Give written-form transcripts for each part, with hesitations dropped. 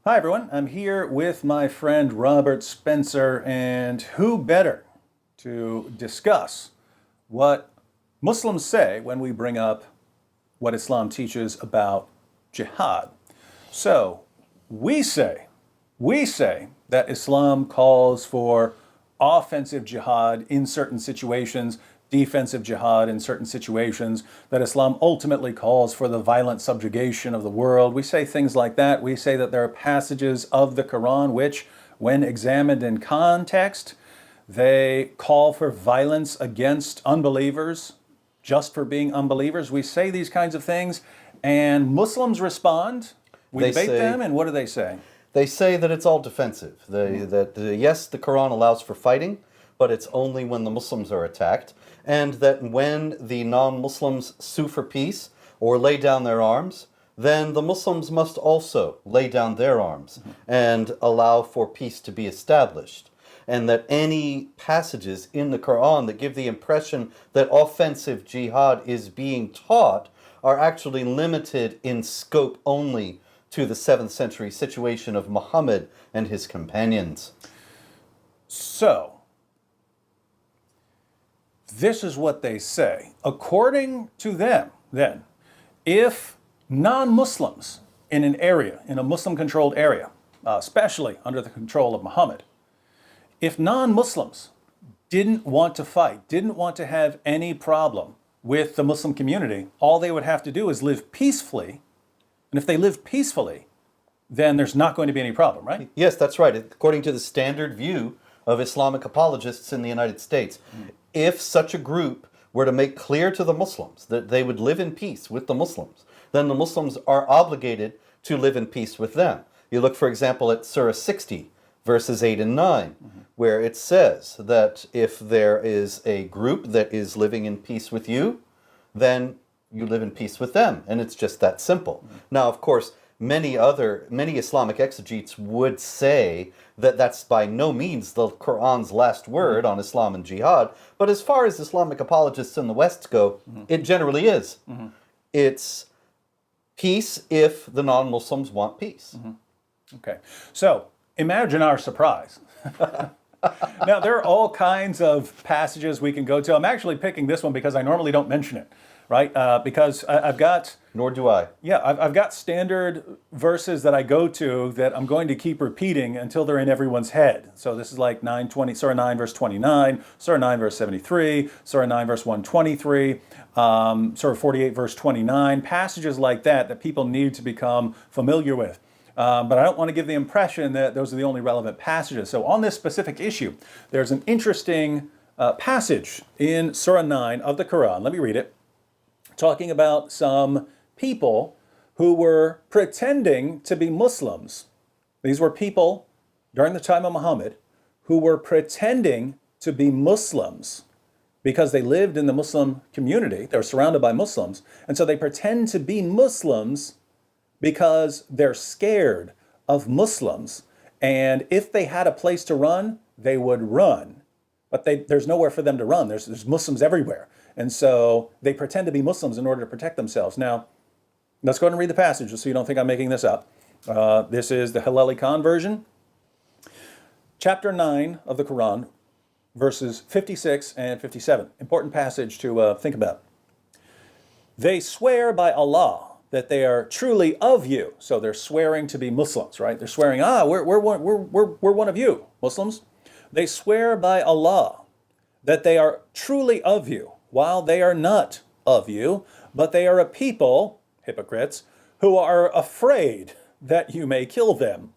Hi, everyone. I'm here with my friend Robert Spencer, and who better to discuss what Muslims say when we bring up what Islam teaches about jihad. So, we say, we say that Islam calls for offensive jihad in certain situations, defensive jihad in certain situations, that Islam ultimately calls for the violent subjugation of the world. We say things like that. We say that there are passages of the Quran which, when examined in context, they call for violence against unbelievers just for being unbelievers. We say these kinds of things, and Muslims respond. We debate them, and what do they say? They say that it's all defensive. Yes, the Quran allows for fighting, but it's only when the Muslims are attacked. And that when the non-Muslims sue for peace or lay down their arms, then the Muslims must also lay down their arms and allow for peace to be established. And that any passages in the Quran that give the impression that offensive jihad is being taught are actually limited in scope only to the 7th century situation of Muhammad and his companions. So, this is what they say. According to them, then, if non-Muslims in an area, in a Muslim-controlled area, especially under the control of Muhammad, if non-Muslims didn't want to fight, didn't want to have any problem with the Muslim community, all they would have to do is live peacefully. And if they live peacefully, then there's not going to be any problem, right? Yes, that's right. According to the standard view of Islamic apologists in the United States, if such a group were to make clear to the Muslims that they would live in peace with the Muslims, then the Muslims are obligated to live in peace with them. You look, for example, at Surah 60, verses 8 and 9, where it says that if there is a group that is living in peace with you, then you live in peace with them, and it's just that simple. Now, of course, many Islamic exegetes would say that that's by no means the Quran's last word on Islam and jihad, but as far as Islamic apologists in the West go, it generally is. It's peace if the non-Muslims want peace. Okay, so imagine our surprise. Now, there are all kinds of passages we can go to. I'm actually picking this one because I normally don't mention it, right? Because I've got... Nor do I. Yeah, I've got standard verses that I go to that I'm going to keep repeating until they're in everyone's head. So this is like Surah 9, verse 29, Surah 9, verse 73, Surah 9, verse 123, Surah 48, verse 29, passages like that people need to become familiar with. But I don't want to give the impression that those are the only relevant passages. So on this specific issue, there's an interesting passage in Surah 9 of the Quran. Let me read it. Talking about some people who were pretending to be Muslims. These were people during the time of Muhammad who were pretending to be Muslims because they lived in the Muslim community. They were surrounded by Muslims. And so they pretend to be Muslims because they're scared of Muslims. And if they had a place to run, they would run. But there's nowhere for them to run. There's Muslims everywhere. And so they pretend to be Muslims in order to protect themselves. Now, let's go ahead and read the passage just so you don't think I'm making this up. This is the Haleli Khan version. Chapter 9 of the Quran, verses 56 and 57. Important passage to think about. They swear by Allah that they are truly of you. So they're swearing to be Muslims, right? They're swearing, we're one of you, Muslims. They swear by Allah that they are truly of you, while they are not of you, but they are a people, hypocrites, who are afraid that you may kill them.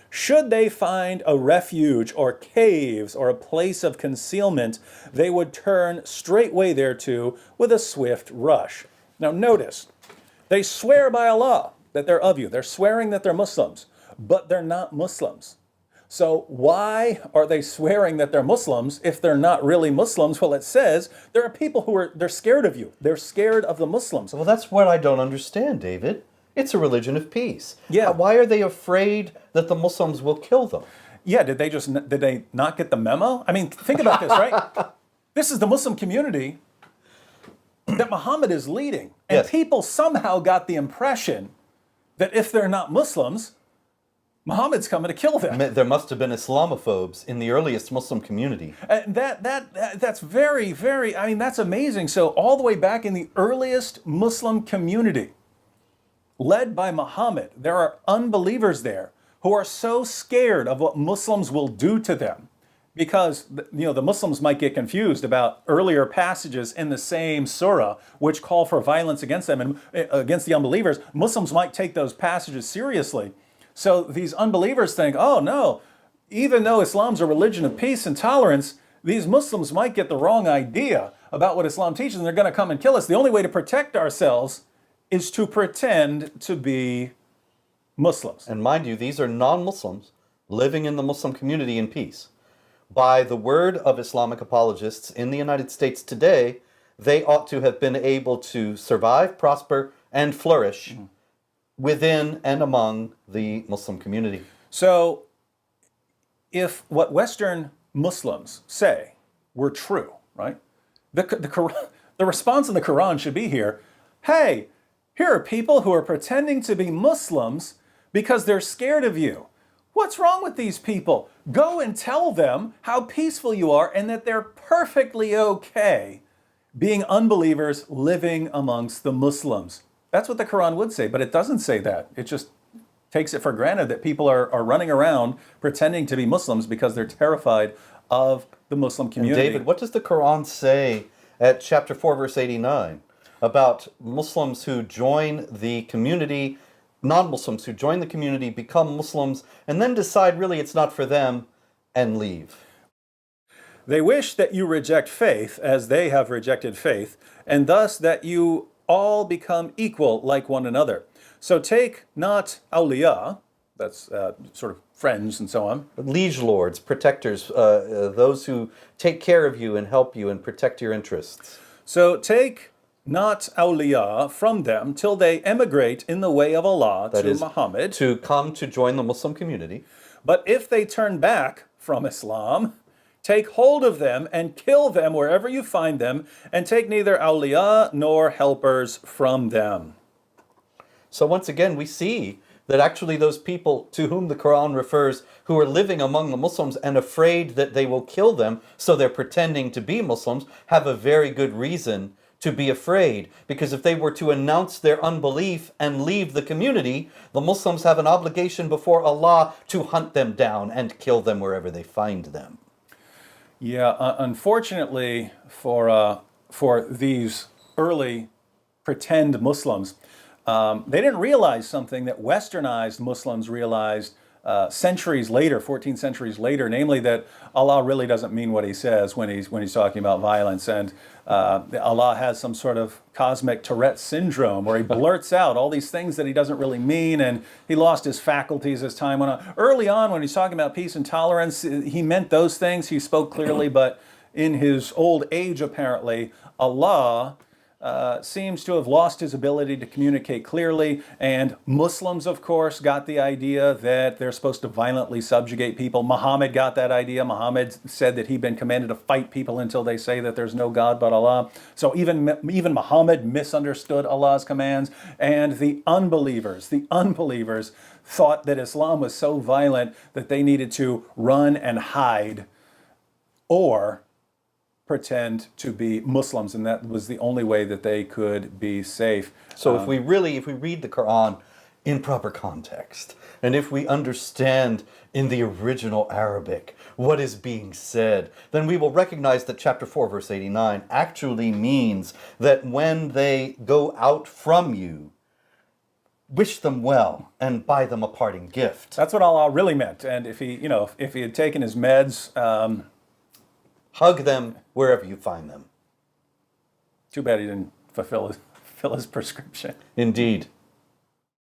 Should they find a refuge or caves or a place of concealment, they would turn straightway thereto with a swift rush. Now notice, they swear by Allah that they're of you. They're swearing that they're Muslims, but they're not Muslims. So why are they swearing that they're Muslims if they're not really Muslims? Well, it says there are people they're scared of you. They're scared of the Muslims. Well, that's what I don't understand, David. It's a religion of peace. Yeah. Why are they afraid that the Muslims will kill them? Yeah, did they not get the memo? I mean, think about this, right? This is the Muslim community that Muhammad is leading. And Yes. people somehow got the impression that if they're not Muslims, Muhammad's coming to kill them. There must have been Islamophobes in the earliest Muslim community. And that's very, very, I mean, that's amazing. So all the way back in the earliest Muslim community, led by Muhammad, there are unbelievers there who are so scared of what Muslims will do to them, because the Muslims might get confused about earlier passages in the same surah which call for violence against them and against the unbelievers. Muslims might take those passages seriously. So these unbelievers think, oh no, even though Islam's a religion of peace and tolerance, these Muslims might get the wrong idea about what Islam teaches and they're going to come and kill us. The only way to protect ourselves is to pretend to be Muslims. And mind you, these are non-Muslims living in the Muslim community in peace. By the word of Islamic apologists in the United States today, they ought to have been able to survive, prosper, and flourish within and among the Muslim community. So if what Western Muslims say were true, right? The response in the Quran should be here, hey, here are people who are pretending to be Muslims because they're scared of you. What's wrong with these people? Go and tell them how peaceful you are and that they're perfectly okay being unbelievers living amongst the Muslims. That's what the Quran would say, but it doesn't say that. It just takes it for granted that people are running around pretending to be Muslims because they're terrified of the Muslim community. And David, what does the Quran say at chapter 4, verse 89 about Muslims who join the community, non-Muslims who join the community, become Muslims, and then decide really it's not for them and leave? They wish that you reject faith as they have rejected faith, and thus that you all become equal like one another. So take not awliya, that's sort of friends and so on. Liege lords, protectors, those who take care of you and help you and protect your interests. So take not awliya from them till they emigrate in the way of Allah That to is, Muhammad. to come to join the Muslim community. But if they turn back from Islam, take hold of them and kill them wherever you find them, and take neither awliya nor helpers from them. So once again, we see that actually those people to whom the Quran refers, who are living among the Muslims and afraid that they will kill them, so they're pretending to be Muslims, have a very good reason to be afraid. Because if they were to announce their unbelief and leave the community, the Muslims have an obligation before Allah to hunt them down and kill them wherever they find them. Yeah, unfortunately for these early pretend Muslims, they didn't realize something that westernized Muslims realized centuries later, 14 centuries later, namely that Allah really doesn't mean what he says when he's talking about violence, and Allah has some sort of cosmic Tourette syndrome where he blurts out all these things that he doesn't really mean, and he lost his faculties as time went on. Early on, when he's talking about peace and tolerance, he meant those things, he spoke clearly, but in his old age, apparently, Allah seems to have lost his ability to communicate clearly, and Muslims, of course, got the idea that they're supposed to violently subjugate people. Muhammad got that idea. Muhammad said that he'd been commanded to fight people until they say that there's no God but Allah. So even Muhammad misunderstood Allah's commands, and the unbelievers thought that Islam was so violent that they needed to run and hide or pretend to be Muslims, and that was the only way that they could be safe. So if we read the Quran in proper context, and if we understand in the original Arabic what is being said, then we will recognize that chapter 4, verse 89 actually means that when they go out from you, wish them well and buy them a parting gift. That's what Allah really meant. And if he had taken his meds, hug them wherever you find them. Too bad he didn't fulfill his prescription. Indeed.